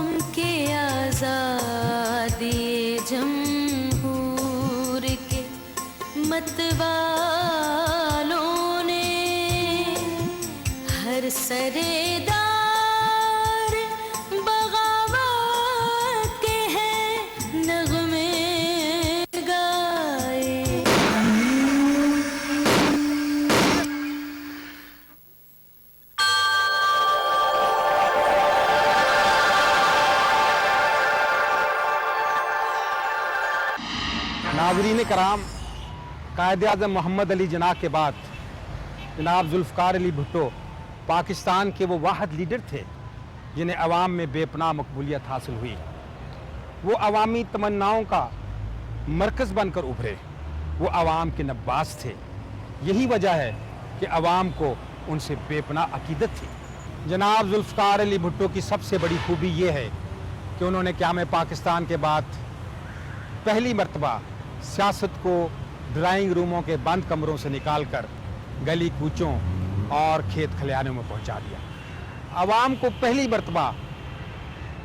قوم کے آزادی جمہور کے متوالوں نے ہر سردار بغاوت کے ہیں نغمے گائے. ناظرین کرام، قائد اعظم محمد علی جناح کے بعد جناب ذوالفقار علی بھٹو پاکستان کے وہ واحد لیڈر تھے جنہیں عوام میں بے پناہ مقبولیت حاصل ہوئی. وہ عوامی تمناؤں کا مرکز بن کر ابھرے. وہ عوام کے نباس تھے. یہی وجہ ہے کہ عوام کو ان سے بے پناہ عقیدت تھی. جناب ذوالفقار علی بھٹو کی سب سے بڑی خوبی یہ ہے کہ انہوں نے قیام پاکستان کے بعد پہلی مرتبہ سیاست کو ڈرائنگ روموں کے بند کمروں سے نکال کر گلی کوچوں اور کھیت کھلیانوں میں پہنچا دیا. عوام کو پہلی مرتبہ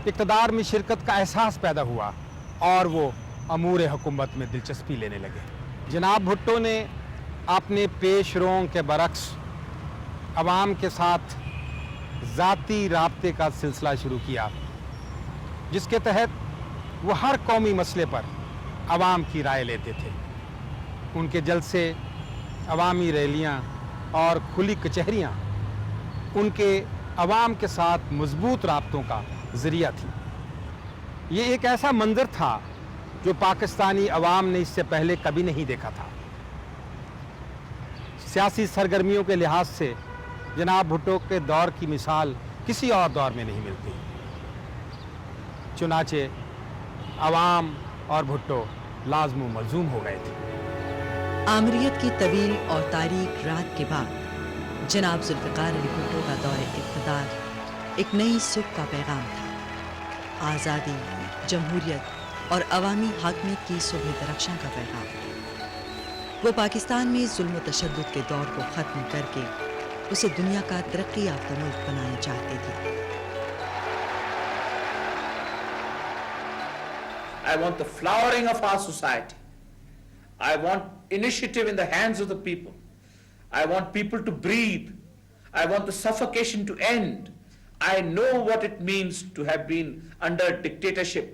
اقتدار میں شرکت کا احساس پیدا ہوا اور وہ امور حکومت میں دلچسپی لینے لگے. جناب بھٹو نے اپنے پیش روؤں کے برعکس عوام کے ساتھ ذاتی رابطے کا سلسلہ شروع کیا، جس کے تحت وہ ہر قومی مسئلے پر عوام کی رائے لیتے تھے. ان کے جلسے، عوامی ریلیاں اور کھلی کچہریاں ان کے عوام کے ساتھ مضبوط رابطوں کا ذریعہ تھی. یہ ایک ایسا منظر تھا جو پاکستانی عوام نے اس سے پہلے کبھی نہیں دیکھا تھا. سیاسی سرگرمیوں کے لحاظ سے جناب بھٹو کے دور کی مثال کسی اور دور میں نہیں ملتی. چنانچہ عوام اور بھٹو لازم و ملزوم ہو گئے تھے. آمریت کی طویل اور تاریک رات کے بعد جناب ذوالفقار علی بھٹو کا دور اقتدار ایک نئی صبح کا پیغام تھا. آزادی، جمہوریت اور عوامی حاکمیت کی صبح درخشاں کا پیغام. وہ پاکستان میں ظلم و تشدد کے دور کو ختم کر کے اسے دنیا کا ترقی یافتہ ملک بنانا چاہتے تھے. I want the flowering of our society. I want initiative in the hands of the people. I want people to breathe. I want the suffocation to end. I know what it means to have been under dictatorship,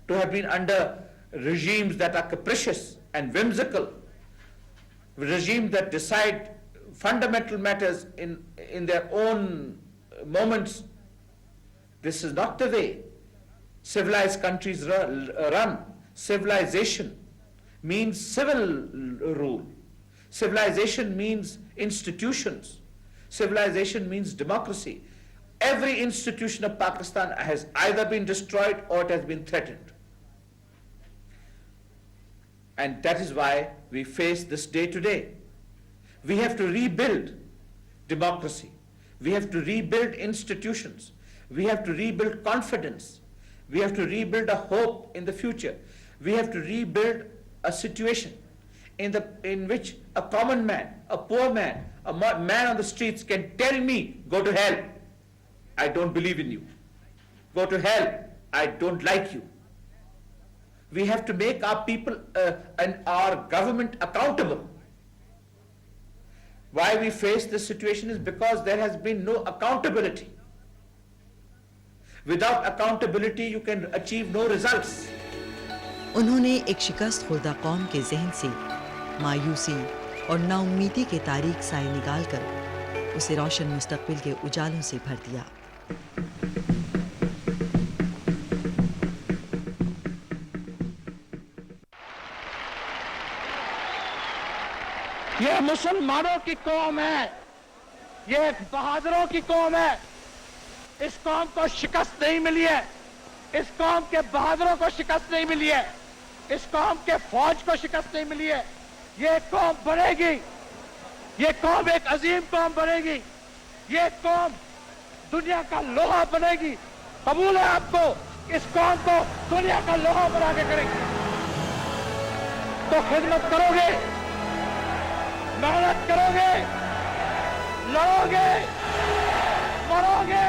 to have been under regimes that are capricious and whimsical, regimes that decide fundamental matters in their own moments. This is not the way civilized countries run. Civilization means civil rule. Civilization means institutions. Civilization means democracy. Every institution of Pakistan has either been destroyed or it has been threatened. And that is why we face this day today. We have to rebuild democracy. We have to rebuild institutions. We have to rebuild confidence. We have to rebuild a hope in the future. We have to rebuild a situation in which a common man, a poor man, a man on the streets can tell me, go to hell, I don't believe in you. Go to hell, I don't like you. We have to make our people and our government accountable. Why we face this situation is because there has been no accountability. Without accountability, you can achieve no results. انہوں نے ایک شکست خوردہ قوم کے ذہن سے مایوسی اور نا امیدی کے تاریک سائے نکال کر اسے روشن مستقبل کے اجالوں سے بھر دیا. یہ مسلمانوں کی قوم ہے، یہ ایک بہادروں کی قوم ہے. اس قوم کو شکست نہیں ملی ہے، اس قوم کے بہادروں کو شکست نہیں ملی ہے، اس قوم کے فوج کو شکست نہیں ملی ہے. یہ قوم بنے گی، یہ قوم ایک عظیم قوم بنے گی، یہ قوم دنیا کا لوہا بنے گی. قبول ہے آپ کو؟ اس قوم کو دنیا کا لوہا بنا کے کرے گی. تو خدمت کرو گے، محنت کرو گے، لڑو گے، مرو گے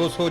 200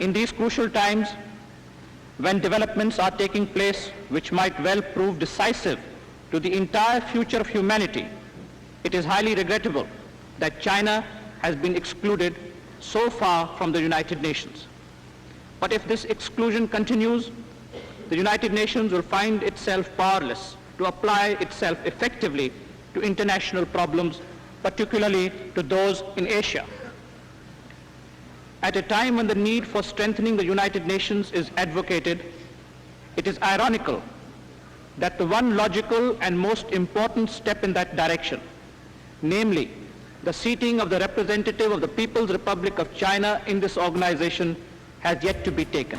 In these crucial times, when developments are taking place which might well prove decisive to the entire future of humanity, it is highly regrettable that China has been excluded so far from the United Nations. But if this exclusion continues, the United Nations will find itself powerless to apply itself effectively to international problems, particularly to those in Asia. At a time when the need for strengthening the United Nations is advocated, it is ironical that the one logical and most important step in that direction, namely the seating of the representative of the People's Republic of China in this organization, has yet to be taken.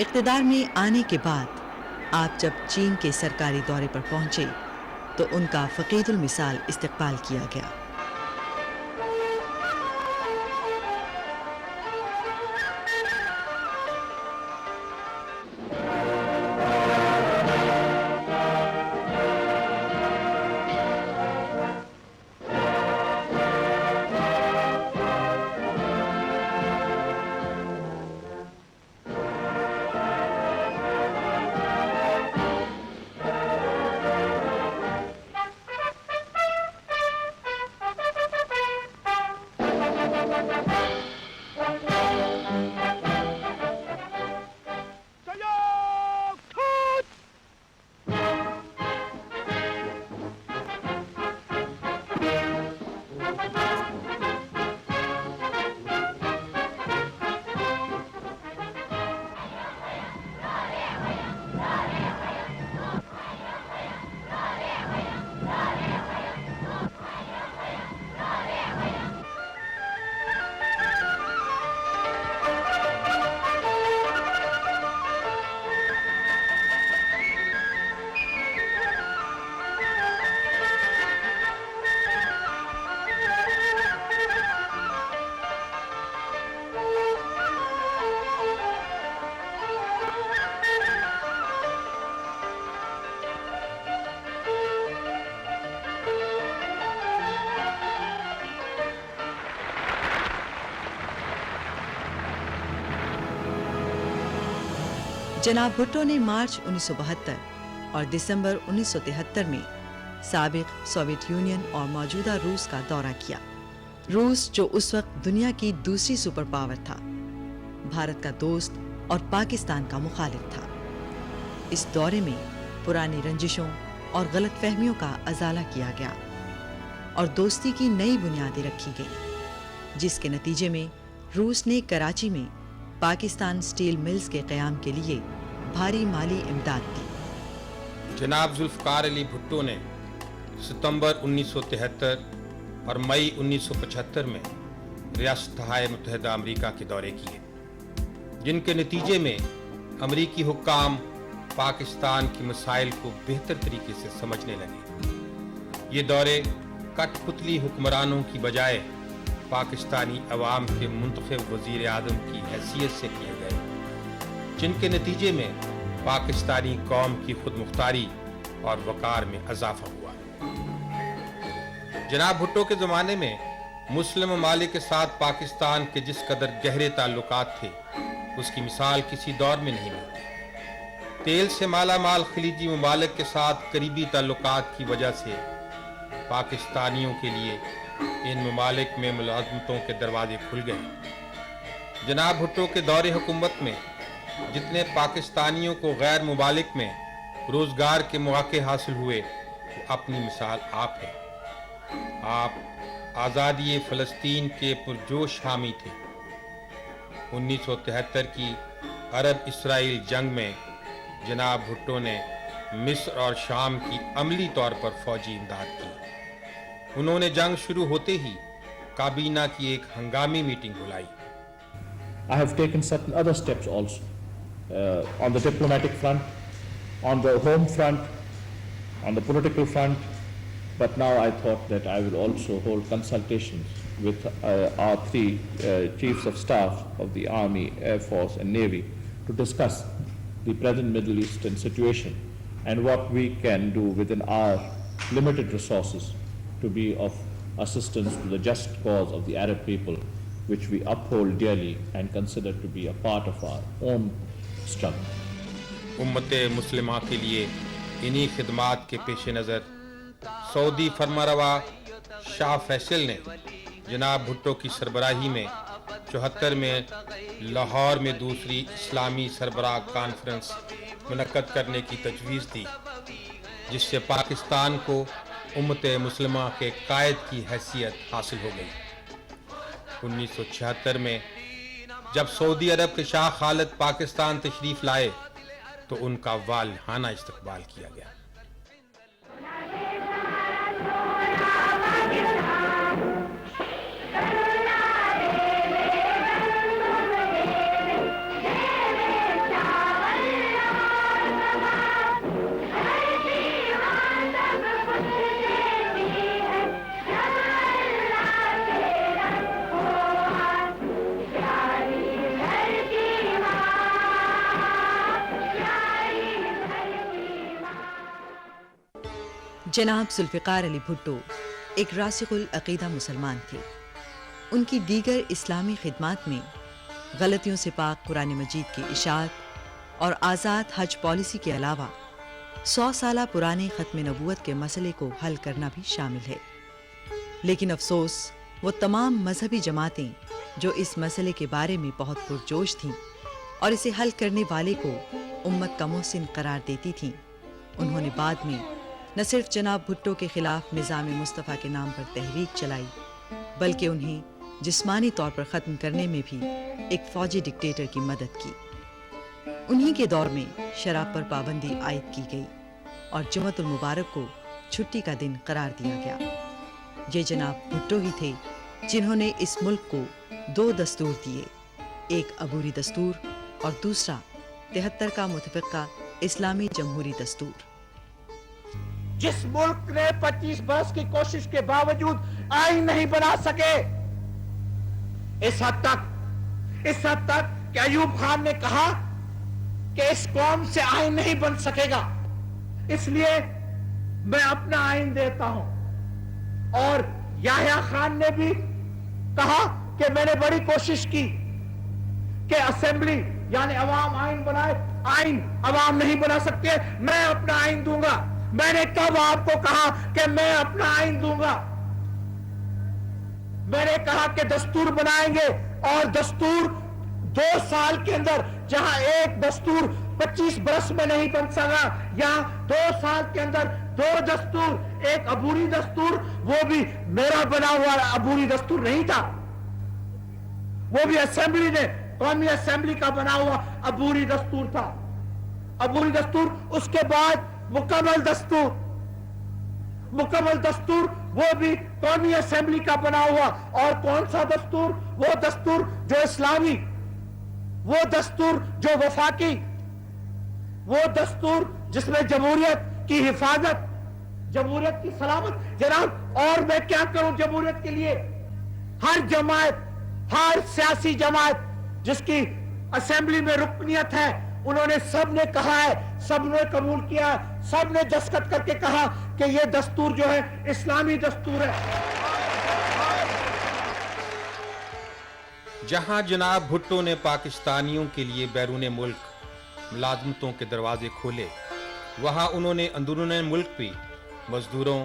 اقتدار میں آنے کے بعد آپ جب چین کے سرکاری دورے پر پہنچے تو ان کا فقید المثال استقبال کیا گیا۔ جناب بھٹو نے مارچ 1972 اور دسمبر 1973 میں سابق سوویت یونین اور موجودہ روس کا دورہ کیا۔ روس جو اس وقت دنیا کی دوسری سپر پاور تھا، بھارت کا دوست اور پاکستان کا مخالف تھا۔ اس دورے میں پرانی رنجشوں اور غلط فہمیوں کا ازالہ کیا گیا اور دوستی کی نئی بنیادیں رکھی گئیں، جس کے نتیجے میں روس نے کراچی میں پاکستان سٹیل ملز کے قیام کے لیے بھاری مالی امداد دی۔ جناب ذوالفقار علی بھٹو نے ستمبر 1973 اور مئی 1975 میں ریاستہائے متحدہ امریکہ کے دورے کیے، جن کے نتیجے میں امریکی حکام پاکستان کے مسائل کو بہتر طریقے سے سمجھنے لگے۔ یہ دورے کٹ پتلی حکمرانوں کی بجائے پاکستانی عوام کے منتخب وزیر اعظم کی حیثیت سے کیے گئے، جن کے نتیجے میں پاکستانی قوم کی خود مختاری اور وقار میں اضافہ ہوا۔ جناب بھٹو کے زمانے میں مسلم ممالک کے ساتھ پاکستان کے جس قدر گہرے تعلقات تھے، اس کی مثال کسی دور میں نہیں ملتی۔ تیل سے مالا مال خلیجی ممالک کے ساتھ قریبی تعلقات کی وجہ سے پاکستانیوں کے لیے ان ممالک میں ملازمتوں کے دروازے کھل گئے۔ جناب بھٹو کے دور حکومت میں جتنے پاکستانیوں کو غیر ممالک میں روزگار کے مواقع حاصل ہوئے، وہ اپنی مثال آپ ہے۔ آپ آزادی فلسطین کے پرجوش حامی تھے۔ 1973 کی عرب اسرائیل جنگ میں جناب بھٹو نے مصر اور شام کی عملی طور پر فوجی امداد کی۔ انہوں نے جنگ شروع ہوتے ہی کابینہ کی ایک ہنگامی میٹنگ بلائی۔ I have taken certain other steps also on the diplomatic front, on the home front, on the political front, but now I thought that I will also hold consultations with our three chiefs of staff of the Army, Air Force and Navy to discuss the present Middle Eastern situation and what we can do within our limited resources to be of assistance to the just cause of the Arab people, which we uphold dearly and consider to be a part of our own struggle. امت مسلمہ کے لیے انہی خدمات کے پیش نظر سعودی فرمانروا شاہ فیصل نے جناب بھٹو کی سربراہی میں 74 میں لاہور میں دوسری اسلامی سربراہ کانفرنس منعقد کرنے کی تجویز دی، جس سے پاکستان کو امت مسلمہ کے قائد کی حیثیت حاصل ہو گئی۔ 1976 میں جب سعودی عرب کے شاہ خالد پاکستان تشریف لائے تو ان کا والہانہ استقبال کیا گیا۔ جناب ذوالفقار علی بھٹو ایک راسخ العقیدہ مسلمان تھے. ان کی دیگر اسلامی خدمات میں غلطیوں سے پاک قرآن مجید کی اشاعت اور آزاد حج پالیسی کے علاوہ 100 سالہ پرانے ختم نبوت کے مسئلے کو حل کرنا بھی شامل ہے. لیکن افسوس وہ تمام مذہبی جماعتیں جو اس مسئلے کے بارے میں بہت پرجوش تھیں اور اسے حل کرنے والے کو امت کا محسن قرار دیتی تھیں، انہوں نے بعد میں نہ صرف جناب بھٹو کے خلاف نظام مصطفیٰ کے نام پر تحریک چلائی بلکہ انہیں جسمانی طور پر ختم کرنے میں بھی ایک فوجی ڈکٹیٹر کی مدد کی. انہی کے دور میں شراب پر پابندی عائد کی گئی اور جمعۃ المبارک کو چھٹی کا دن قرار دیا گیا. یہ جناب بھٹو ہی تھے جنہوں نے اس ملک کو 2 دستور دیے، ایک عبوری دستور اور دوسرا 73 کا متفقہ اسلامی جمہوری دستور. جس ملک نے 25 برس کی کوشش کے باوجود آئین نہیں بنا سکے، اس حد تک کہ ایوب خان نے کہا کہ اس قوم سے آئین نہیں بن سکے گا، اس لیے میں اپنا آئین دیتا ہوں. اور یحییٰ خان نے بھی کہا کہ میں نے بڑی کوشش کی کہ اسمبلی یعنی عوام آئین بنائے، آئین عوام نہیں بنا سکتے، میں اپنا آئین دوں گا. میں نے کب آپ کو کہا کہ میں اپنا آئین دوں گا؟ میں نے کہا کہ دستور بنائیں گے، اور دستور 2 سال کے اندر، جہاں ایک دستور 25 برس میں نہیں بن سکا، یہاں 2 سال کے اندر 2 دستور. ایک عبوری دستور، وہ بھی میرا بنا ہوا عبوری دستور نہیں تھا، وہ بھی اسمبلی نے، قومی اسمبلی کا بنا ہوا عبوری دستور تھا. عبوری دستور، اس کے بعد مکمل دستور وہ بھی قومی اسمبلی کا بنا ہوا. اور کون سا دستور؟ وہ دستور جو اسلامی، وہ دستور جو وفاقی، وہ دستور جس میں جمہوریت کی حفاظت، جمہوریت کی سلامت. جناب، اور میں کیا کروں جمہوریت کے لیے؟ ہر جماعت، ہر سیاسی جماعت جس کی اسمبلی میں رکنیت ہے، انہوں نے سب نے کہا ہے، سب نے قبول کیا، سب نے دستخط کر کے کہا کہ یہ دستور جو ہے اسلامی دستور ہے. جہاں جناب بھٹو نے پاکستانیوں کے لیے بیرون ملک ملازمتوں کے دروازے کھولے، وہاں انہوں نے اندرون ملک بھی مزدوروں،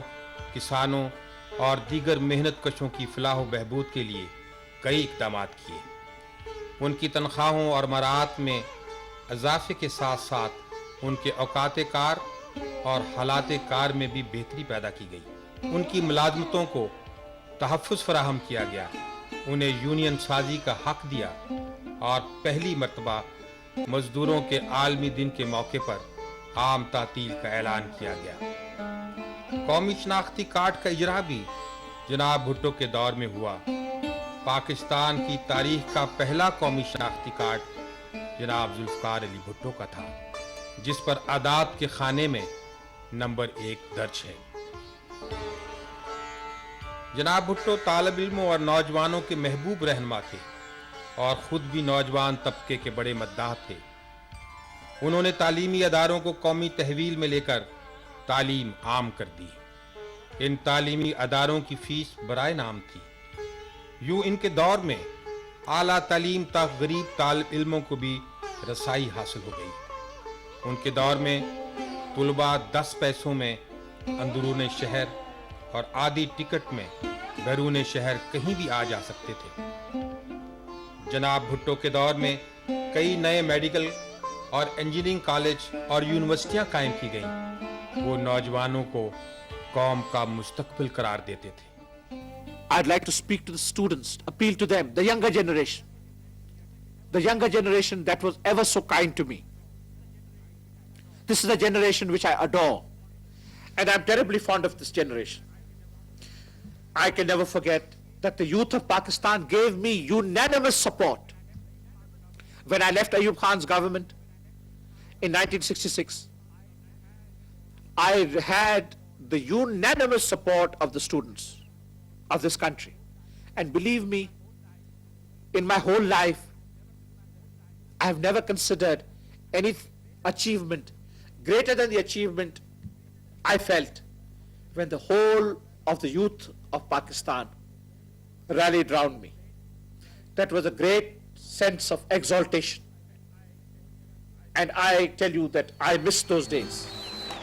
کسانوں اور دیگر محنت کشوں کی فلاح و بہبود کے لیے کئی اقدامات کیے. ان کی تنخواہوں اور مراعات میں اضافے کے ساتھ ساتھ ان کے اوقات کار اور حالات کار میں بھی بہتری پیدا کی گئی. ان کی ملازمتوں کو تحفظ فراہم کیا گیا، انہیں یونین سازی کا حق دیا، اور پہلی مرتبہ مزدوروں کے عالمی دن کے موقع پر عام تعطیل کا اعلان کیا گیا. قومی شناختی کارڈ کا اجرا بھی جناب بھٹو کے دور میں ہوا. پاکستان کی تاریخ کا پہلا قومی شناختی کارڈ جناب ذوالفقار علی بھٹو کا تھا، جس پر اعداد کے خانے میں نمبر 1 درج ہے. جناب بھٹو طالب علموں اور نوجوانوں کے محبوب رہنما تھے اور خود بھی نوجوان طبقے کے بڑے مداح تھے. انہوں نے تعلیمی اداروں کو قومی تحویل میں لے کر تعلیم عام کر دی. ان تعلیمی اداروں کی فیس برائے نام تھی. یوں ان کے دور میں اعلیٰ تعلیم تک غریب طالب علموں کو بھی رسائی حاصل ہو گئی. ان کے دور میں طلباء 10 پیسوں میں اندرون شہر اور آدھی ٹکٹ میں بیرون شہر کہیں بھی آ جا سکتے تھے. جناب بھٹو کے دور میں کئی نئے میڈیکل اور انجینئرنگ کالج اور یونیورسٹیاں قائم کی گئیں. وہ نوجوانوں کو قوم کا مستقبل قرار دیتے تھے. I'd like to speak to the students, appeal to them, the younger generation that was ever so kind to me. This is a generation which I adore, and I'm terribly fond of this generation. I can never forget that the youth of Pakistan gave me unanimous support when I left Ayub Khan's government in 1966. I had the unanimous support of the students of this country, and believe me, in my whole life I have never considered any achievement greater than the achievement I felt when the whole of the youth of Pakistan rallied round me. That was a great sense of exaltation. And I tell you that I miss those days.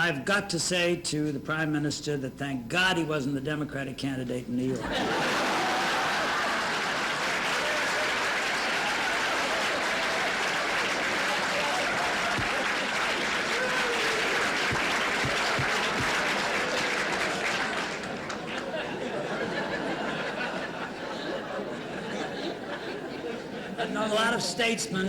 I've got to say to the Prime Minister that thank God he wasn't the Democratic candidate in New York. I've known a lot of statesmen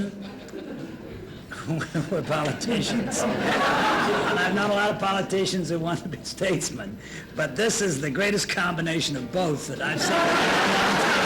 who were politicians. And I've known a lot of politicians who want to be statesmen. But this is the greatest combination of both that I've seen in a long time.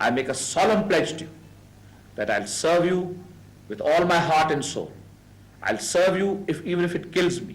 I make a solemn pledge to you that I'll serve you with all my heart and soul. I'll serve you even if it kills me.